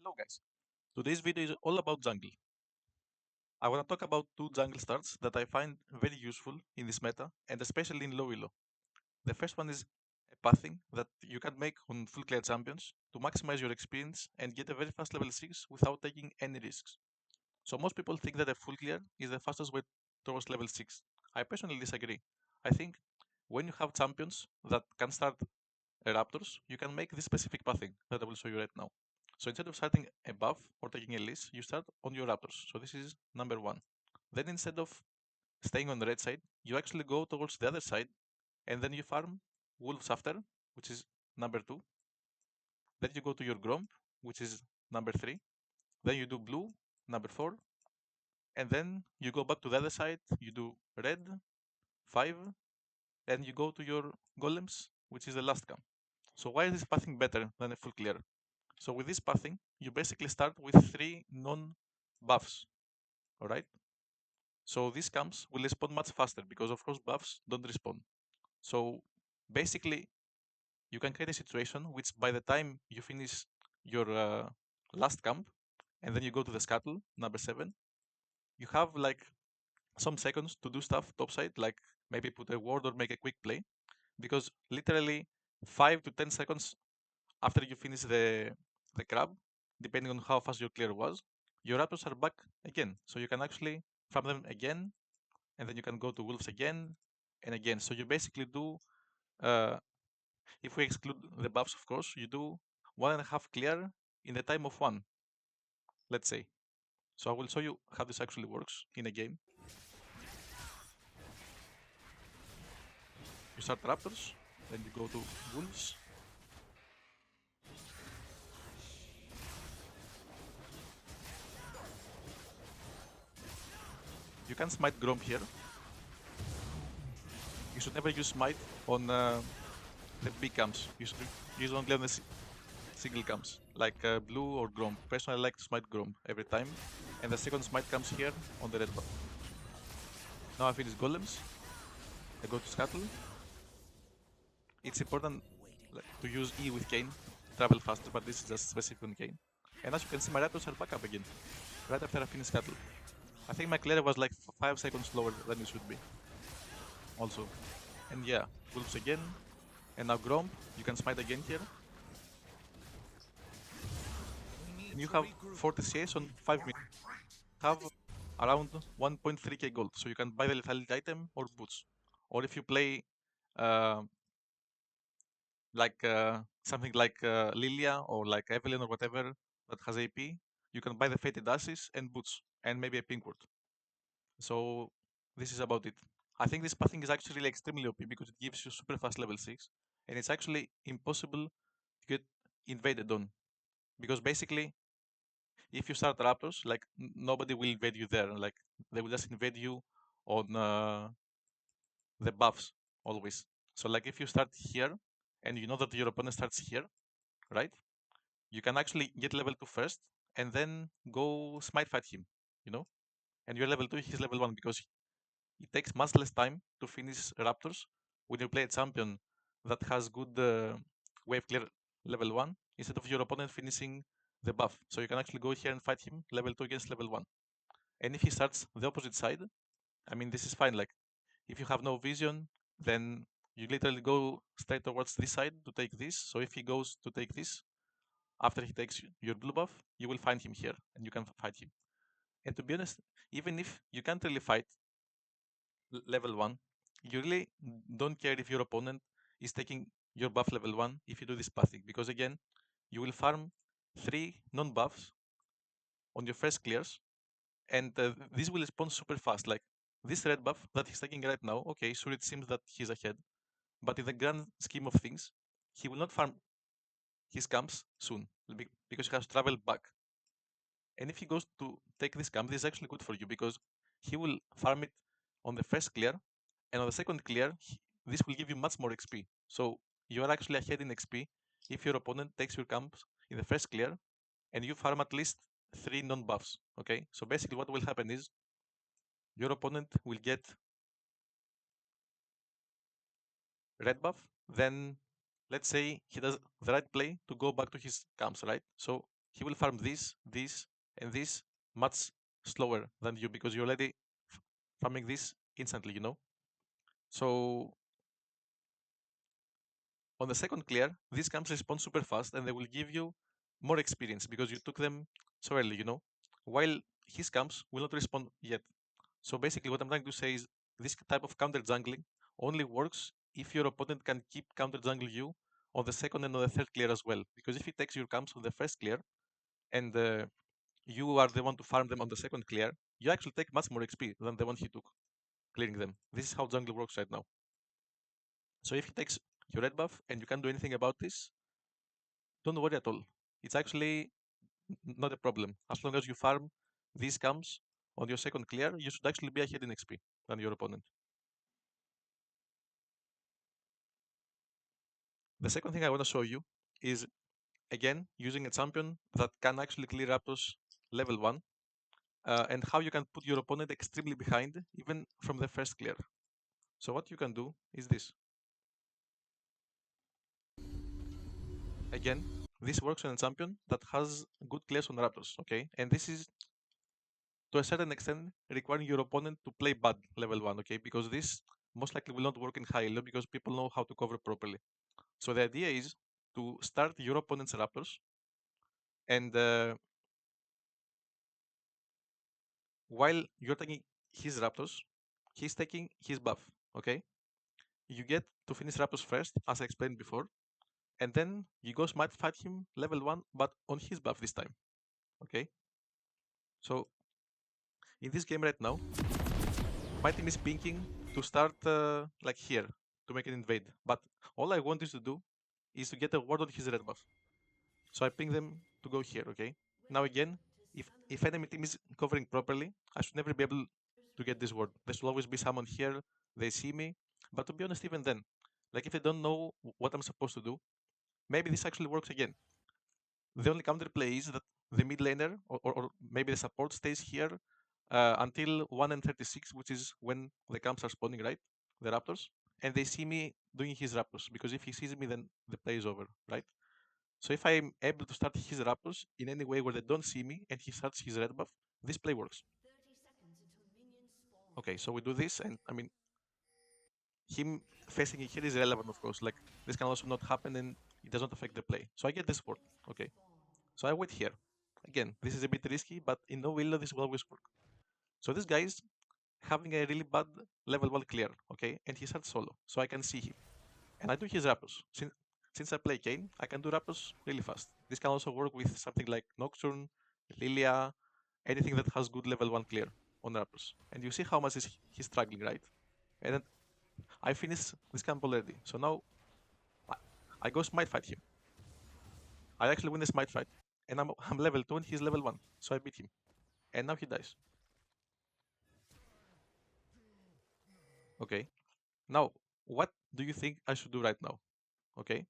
Hello guys, today's video is all about jungle. I want to talk about two jungle starts that I find very useful in this meta and especially in low elo. The first one is a pathing that you can make on full clear champions to maximize your experience and get a very fast level 6 without taking any risks. So most people think that a full clear is the fastest way towards level 6. I personally disagree. I think when you have champions that can start raptors, you can make this specific pathing that I will show you right now. So instead of starting a buff or taking a leash, you start on your raptors. So this is number one. Then instead of staying on the red side, you actually go towards the other side and then you farm wolves after, which is number two. Then you go to your gromp, which is number three. Then you do blue, number four. And then you go back to the other side, you do red, five, and you go to your golems, which is the last camp. So why is this pathing better than a full clear? So with this pathing, you basically start with three non-buffs, alright? So these camps will respawn much faster because of course buffs don't respawn. So basically, you can create a situation which by the time you finish your last camp, and then you go to the scuttle, number 7, you have like some seconds to do stuff topside, like maybe put a ward or make a quick play, because literally 5 to 10 seconds after you finish the crab, depending on how fast your clear was, your raptors are back again. So you can actually farm them again, and then you can go to wolves again and again. So you basically do, uh, if we exclude the buffs, of course, you do 1.5 clear in the time of one, let's say. So I will show you how this actually works in a game. You start raptors, then you go to wolves. You can smite Gromp here. You should never use smite on the big camps. You should use only on the single camps, like blue or Grom. Personally, I like to smite Grom every time. And the second smite comes here on the red buff. Now I finish golems. I go to scuttle. It's important to use E with Kane to travel faster, but this is just specific on Kane. And as you can see, my raptors are back up again, right after I finish scuttle. I think my clear was like 5 seconds slower than it should be, also. And yeah, wolves again. And now Grom, you can smite again here. And you have 40 CS on 5 minutes. Have around 1.3k gold, so you can buy the lethality item or boots. Or if you play uh, like something like Lilia or like Evelyn or whatever that has AP, you can buy the Fated Ashes and boots and maybe a pink word. So this is about it. I think this pathing is actually really extremely OP because it gives you super fast level 6 and it's actually impossible to get invaded on because basically if you start raptors, like nobody will invade you there. Like they will just invade you on the buffs always. So like if you start here and you know that your opponent starts here, right? You can actually get level 2 first and then go smite fight him, you know? And you're level 2, he's level 1 because it takes much less time to finish raptors when you play a champion that has good wave clear level 1 instead of your opponent finishing the buff. So you can actually go here and fight him level 2 against level 1. And if he starts the opposite side, I mean, this is fine. Like, if you have no vision, then you literally go straight towards this side to take this. So if he goes to take this, after he takes your blue buff, you will find him here and you can fight him. And to be honest, even if you can't really fight level 1, you really don't care if your opponent is taking your buff level 1 if you do this pathing. Because again, you will farm 3 non-buffs on your first clears and this will respond super fast. Like this red buff that he's taking right now, okay, sure, it seems that he's ahead, but in the grand scheme of things, he will not farm his camps soon because he has traveled back. And if he goes to take this camp, this is actually good for you because he will farm it on the first clear, and on the second clear, this will give you much more XP. So you are actually ahead in XP if your opponent takes your camps in the first clear and you farm at least 3 non-buffs. Okay, so basically what will happen is your opponent will get red buff, then let's say he does the right play to go back to his camps, right? So he will farm this, and this much slower than you because you're already farming this instantly, you know? So on the second clear, these camps respond super fast and they will give you more experience because you took them so early, you know? While his camps will not respond yet. So basically what I'm trying to say is this type of counter jungling only works if your opponent can keep counter jungle you on the second and on the third clear as well. Because if he takes your camps on the first clear and you are the one to farm them on the second clear, you actually take much more XP than the one he took clearing them. This is how jungle works right now. So if he takes your red buff and you can't do anything about this, don't worry at all. It's actually not a problem. As long as you farm these camps on your second clear, you should actually be ahead in XP than your opponent. The second thing I want to show you is, again, using a champion that can actually clear Raptors level 1, and how you can put your opponent extremely behind, even from the first clear. So what you can do is this. Again, this works on a champion that has good clears on Raptors, okay? And this is, to a certain extent, requiring your opponent to play bad level 1, okay? Because this most likely will not work in high elo because people know how to cover properly. So the idea is to start your opponent's Raptors, and while you're taking his Raptors, he's taking his buff, okay? You get to finish Raptors first, as I explained before, and then you go smite fight him level 1, but on his buff this time, okay? So in this game right now, my team is pinking to start like here, to make an invade, but all I want is to do is to get a ward on his red buff. So I ping them to go here, okay? Now again, if enemy team is covering properly, I should never be able to get this ward. There should always be someone here, they see me. But to be honest, even then, like if they don't know what I'm supposed to do, maybe this actually works again. The only counterplay is that the mid laner or maybe the support stays here until 1 and 36, which is when the camps are spawning, right? The Raptors. And they see me doing his Raptors, because if he sees me, then the play is over, right? So if I'm able to start his Raptors in any way where they don't see me and he starts his red buff, this play works. Okay, so we do this, and I mean, him facing it here is relevant, of course. Like, this can also not happen and it does not affect the play. So I get this ward. Okay. So I wait here. Again, this is a bit risky, but in no willow this will always work. So this guy is having a really bad level 1 clear, okay? And he starts solo, so I can see him. And I do his Raptors. Since I play Kane, I can do Raptors really fast. This can also work with something like Nocturne, Lilia, anything that has good level 1 clear on Raptors. And you see how much is he's struggling, right? And then I finish this camp already. So now I, I go smite fight him. I actually win the smite fight. And I'm level 2 and he's level 1. So I beat him. And now he dies. Okay. Now, what do you think I should do right now? Okay.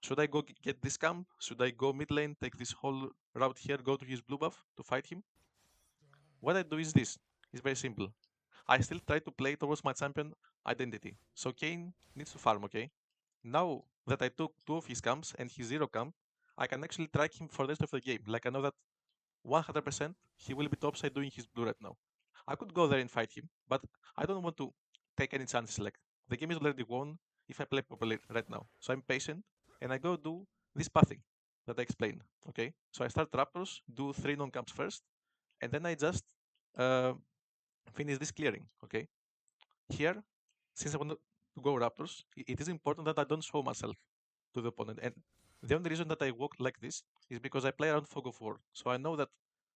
Should I go get this camp? Should I go mid lane, take this whole route here, go to his blue buff to fight him? What I do is this. It's very simple. I still try to play towards my champion identity. So Kane needs to farm, okay? Now that I took 2 of his camps and his 0 camp, I can actually track him for the rest of the game. Like I know that 100% he will be topside doing his blue right now. I could go there and fight him, but I don't want to take any chances. Like, the game is already won if I play properly right now. So I'm patient and I go do this pathing that I explained. Okay, so I start Raptors, do 3 non-camps first, and then I just uh, finish this clearing. Okay, here, since I want to go Raptors, it is important that I don't show myself to the opponent. And the only reason that I walk like this is because I play around Fog of War. So I know that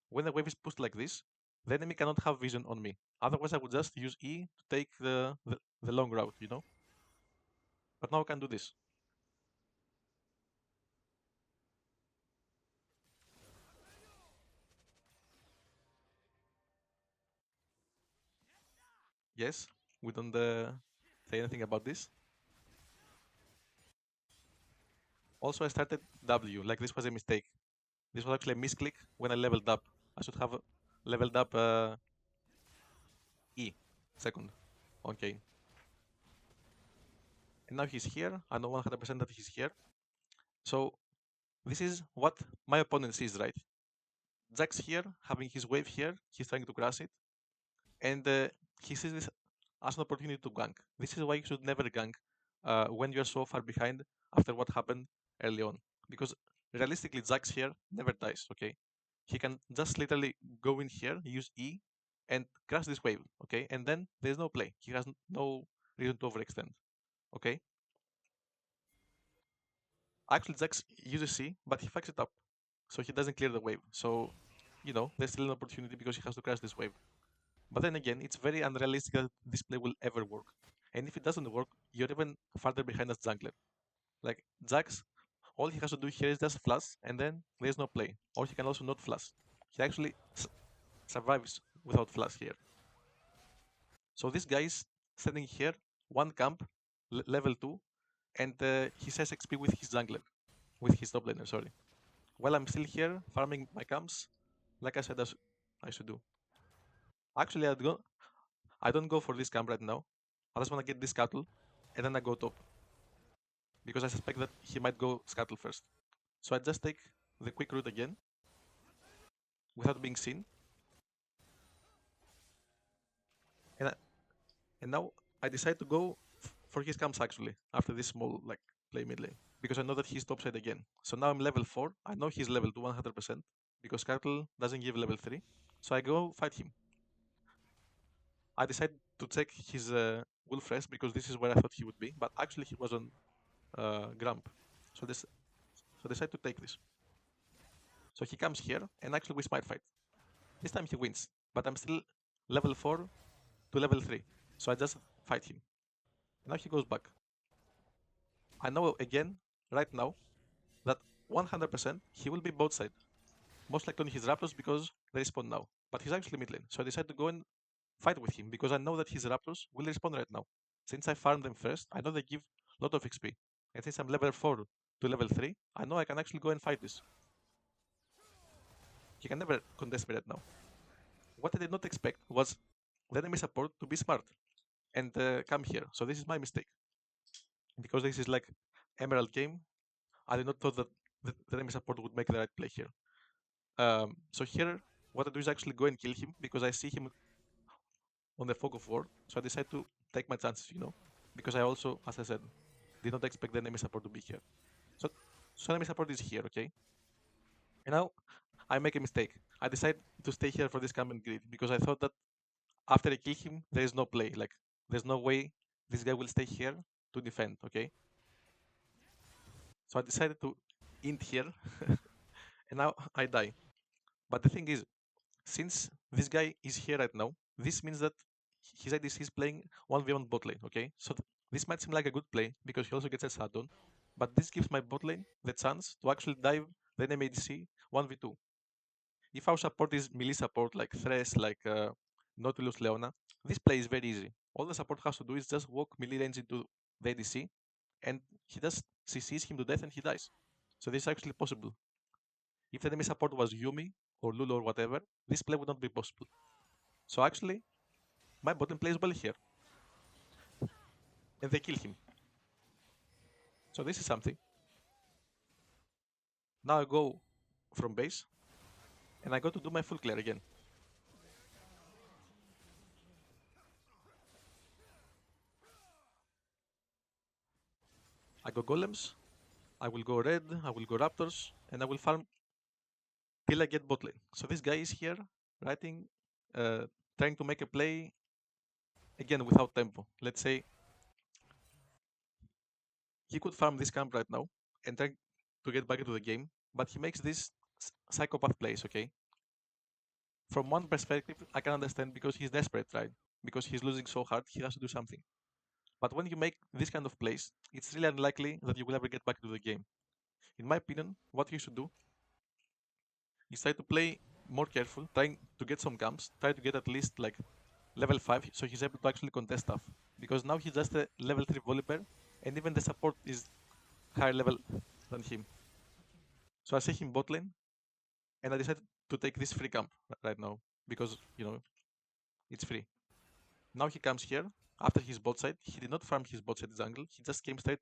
when the wave is pushed like this, the enemy cannot have vision on me. Otherwise, I would just use E to take the long route, you know? But now I can do this. Yes, we don't say anything about this. Also, I started W, like this was a mistake. This was actually a misclick when I leveled up. I should have leveled up E second on Kane. And now he's here. I know 100% that he's here. So this is what my opponent sees, right? Jack's here, having his wave here, he's trying to crush it, and he sees this as an opportunity to gank. This is why you should never gank when you're so far behind after what happened early on. Because realistically, Jax here never dies, okay? He can just literally go in here, use E, and crush this wave, okay? And then there's no play. He has no reason to overextend, okay? Actually, Jax uses C, but he fucks it up. So he doesn't clear the wave. So, there's still an opportunity because he has to crash this wave. But then again, it's very unrealistic that this play will ever work. And if it doesn't work, you're even farther behind as jungler. Like Jax, all he has to do here is just flash, and then there's no play. Or he can also not flash. He actually survives without flash here. So this guy is standing here, one camp, level 2, and he says XP with his jungler, with his top laner, sorry. While I'm still here, farming my camps, like I said I should do. Actually, I don't go for this camp right now. I just want to get this cattle, and then I go top. Because I suspect that he might go scuttle first. So I just take the quick route again, without being seen. And, and now I decide to go for his camps actually, after this small play mid lane. Because I know that he's topside again. So now I'm level 4. I know he's level 2 100%, because Cattle doesn't give level 3. So I go fight him. I decide to check his Wolf Rest, because this is where I thought he would be, but actually he was on Grump. So I decide to take this. So he comes here, and actually we smite fight. This time he wins, but I'm still level 4 to level 3. So I just fight him. Now he goes back. I know again, right now, that 100% he will be both side. Most likely on his Raptors because they respawn now. But he's actually mid lane. So I decide to go and fight with him because I know that his Raptors will respawn right now. Since I farmed them first, I know they give a lot of XP. And since I'm level 4 to level 3, I know I can actually go and fight this. He can never contest me right now. What I did not expect was the enemy support to be smart and come here. So this is my mistake. Because this is like Emerald game, I did not thought that the enemy support would make the right play here. So here, what I do is actually go and kill him because I see him on the fog of war. So I decide to take my chances, because I also, as I said, did not expect the enemy support to be here. So enemy support is here, okay? And now I make a mistake. I decide to stay here for this common grid because I thought that after I kill him, there is no play. Like, there's no way this guy will stay here to defend, okay? So I decided to int here, and now I die. But the thing is, since this guy is here right now, this means that his ADC is playing 1v1 bot lane, okay? So this might seem like a good play because he also gets a shutdown, but this gives my bot lane the chance to actually dive the enemy ADC 1v2. If our support is melee support like Thresh, like Nautilus Leona, this play is very easy. All the support has to do is just walk melee range into the ADC, and he just CCs him to death and he dies. So this is actually possible. If the enemy support was Yumi or Lulu or whatever, this play would not be possible. So actually, my bottom plays well here. And they kill him. So this is something. Now I go from base, and I go to do my full clear again. I go golems, I will go red, I will go raptors, and I will farm till I get bot lane. So this guy is here, writing, trying to make a play, again without tempo. Let's say he could farm this camp right now and try to get back into the game, but he makes these psychopath plays, okay? From one perspective, I can understand because he's desperate, right? Because he's losing so hard, he has to do something. But when you make this kind of plays, it's really unlikely that you will ever get back to the game. In my opinion, what you should do is try to play more careful, trying to get some camps, try to get at least like level 5 so he's able to actually contest stuff. Because now he's just a level 3 Volibear, and even the support is higher level than him. So I see him bot lane, and I decided to take this free camp right now because, it's free. Now he comes here after his bot side. He did not farm his bot side jungle, he just came straight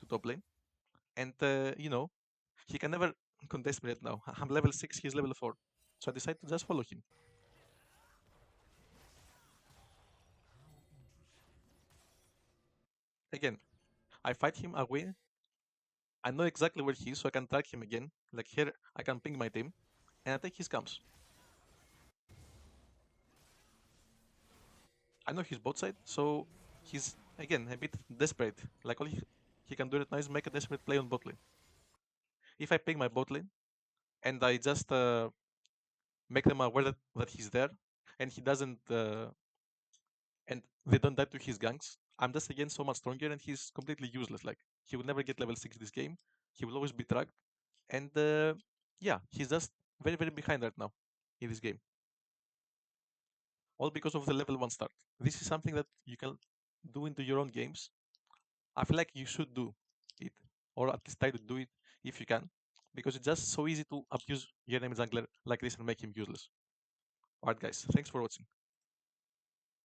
to top lane. And, He can never contest me right now. I'm level 6, he's level 4. So I decided to just follow him. Again, I fight him away. I know exactly where he is, so I can track him again. Like here, I can ping my team, and I take his camps. I know he's bot side, so he's again a bit desperate. Like all he can do right now is make a desperate play on bot lane. If I ping my bot lane and I just make them aware that he's there, and he doesn't, and they don't die to his ganks, I'm just again so much stronger, and he's completely useless. Like he will never get level 6 this game. He will always be tracked, and yeah, he's just very behind right now in this game, all because of the level 1 start. This is something that you can do into your own games. I feel like you should do it, or at least try to do it if you can, because it's just so easy to abuse your name jungler like this and make him useless. Alright, guys, thanks for watching.